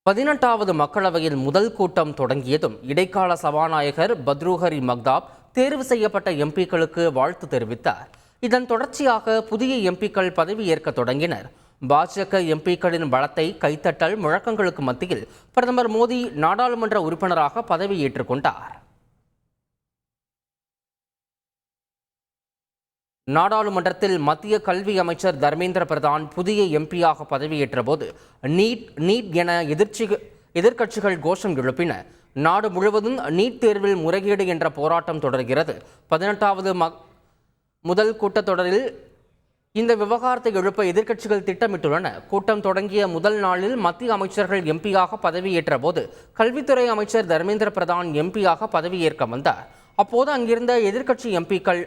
18வது மக்களவையில் முதல் கூட்டம் தொடங்கியதும் இடைக்கால சபாநாயகர் பத்ருஹரி மக்தாப் தேர்வு செய்யப்பட்ட எம்பிக்களுக்கு வாழ்த்து தெரிவித்தார். இதன் தொடர்ச்சியாக புதிய எம்பிக்கள் பதவியேற்க தொடங்கினர். பாஜக எம்பிக்களின் பலத்தை கைத்தட்டல் முழக்கங்களுக்கு மத்தியில் பிரதமர் மோடி நாடாளுமன்ற உறுப்பினராக பதவியேற்றுக் கொண்டார். நாடாளுமன்றத்தில் மத்திய கல்வி அமைச்சர் தர்மேந்திர பிரதான் புதிய எம்பியாக பதவியேற்ற போது நீட் என எதிர்க்கட்சிகள் கோஷம் எழுப்பின. நாடு முழுவதும் நீட் தேர்வில் முறைகேடு என்ற போராட்டம் தொடர்கிறது. 18வது முதல் கூட்டத்தொடரில் இந்த விவகாரத்தை எழுப்ப எதிர்க்கட்சிகள் திட்டமிட்டுள்ளன. கூட்டம் தொடங்கிய முதல் நாளில் மத்திய அமைச்சர்கள் எம்பியாக பதவியேற்ற போது கல்வித்துறை அமைச்சர் தர்மேந்திர பிரதான் எம்பியாக பதவியேற்க வந்தார். அப்போது அங்கிருந்த எதிர்க்கட்சி எம்பிக்கள்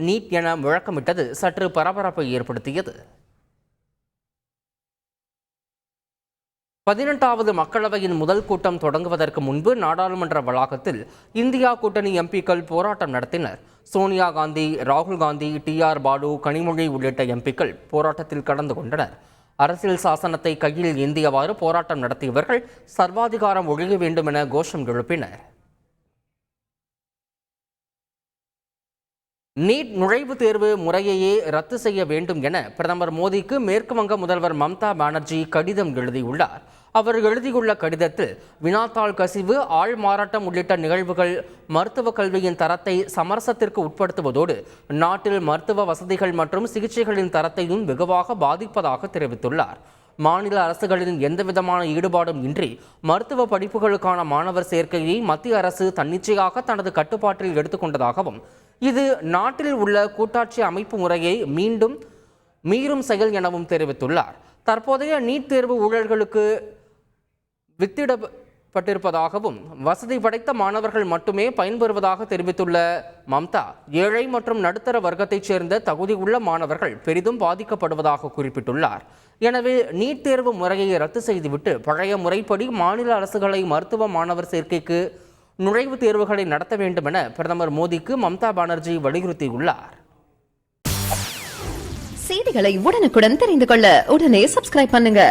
நீட் என முழக்கமிட்டது சற்று பரபரப்பை ஏற்படுத்தியது. 18வது மக்களவையின் முதல் கூட்டம் தொடங்குவதற்கு முன்பு நாடாளுமன்ற வளாகத்தில் இந்தியா கூட்டணி எம்பிக்கள் போராட்டம் நடத்தினர். சோனியா காந்தி, ராகுல் காந்தி, TR பாலு, கனிமொழி உள்ளிட்ட எம்பிக்கள் போராட்டத்தில் கலந்து கொண்டனர். அரசியல் சாசனத்தை கையில் ஏந்தியவாறு போராட்டம் நடத்தியவர்கள் சர்வாதிகாரம் ஒழிய வேண்டும் என கோஷம் எழுப்பினர். நீட் நுழைவுத் தேர்வு முறையையே ரத்து செய்ய வேண்டும் என பிரதமர் மோடிக்கு மேற்கு வங்க முதல்வர் மம்தா பானர்ஜி கடிதம் எழுதியுள்ளார். அவர் எழுதியுள்ள கடிதத்தில் வினாத்தாள் கசிவு, ஆள் மாறாட்டம் உள்ளிட்ட நிகழ்வுகள் மருத்துவ கல்வியின் தரத்தை சமரசத்திற்கு உட்படுத்துவதோடு நாட்டில் மருத்துவ வசதிகள் மற்றும் சிகிச்சைகளின் தரத்தையும் வெகுவாக பாதிப்பதாக தெரிவித்துள்ளார். மாநில அரசுகளின் எந்தவிதமான ஈடுபாடும் இன்றி மருத்துவ படிப்புகளுக்கான மாணவர் சேர்க்கையை மத்திய அரசு தன்னிச்சையாக தனது கட்டுப்பாட்டில் எடுத்துக்கொண்டதாகவும் இது நாட்டில் உள்ள கூட்டாட்சி அமைப்பு முறையை மீறும் செயல் எனவும் தெரிவித்துள்ளார். தற்போதைய நீட் தேர்வு ஊழல்களுக்கு வித்திடப்பட்டிருப்பதாகவும் வசதி படைத்த மாணவர்கள் மட்டுமே பயன்பெறுவதாக தெரிவித்துள்ள மம்தா, ஏழை மற்றும் நடுத்தர வர்க்கத்தைச் சேர்ந்த தகுதியுள்ள மாணவர்கள் பெரிதும் பாதிக்கப்படுவதாக குறிப்பிட்டுள்ளார். எனவே நீட் தேர்வு முறையை ரத்து செய்துவிட்டு பழைய முறைப்படி மாநில அரசுகளை மருத்துவ மாணவர் சேர்க்கைக்கு நுழைவுத் தேர்வுகளை நடத்த வேண்டும் என பிரதமர் மோடிக்கு மம்தா பானர்ஜி வலியுறுத்தியுள்ளார். செய்திகளை உடனுக்குடன் தெரிந்து கொள்ள உடனே சப்ஸ்கிரைப் பண்ணுங்க.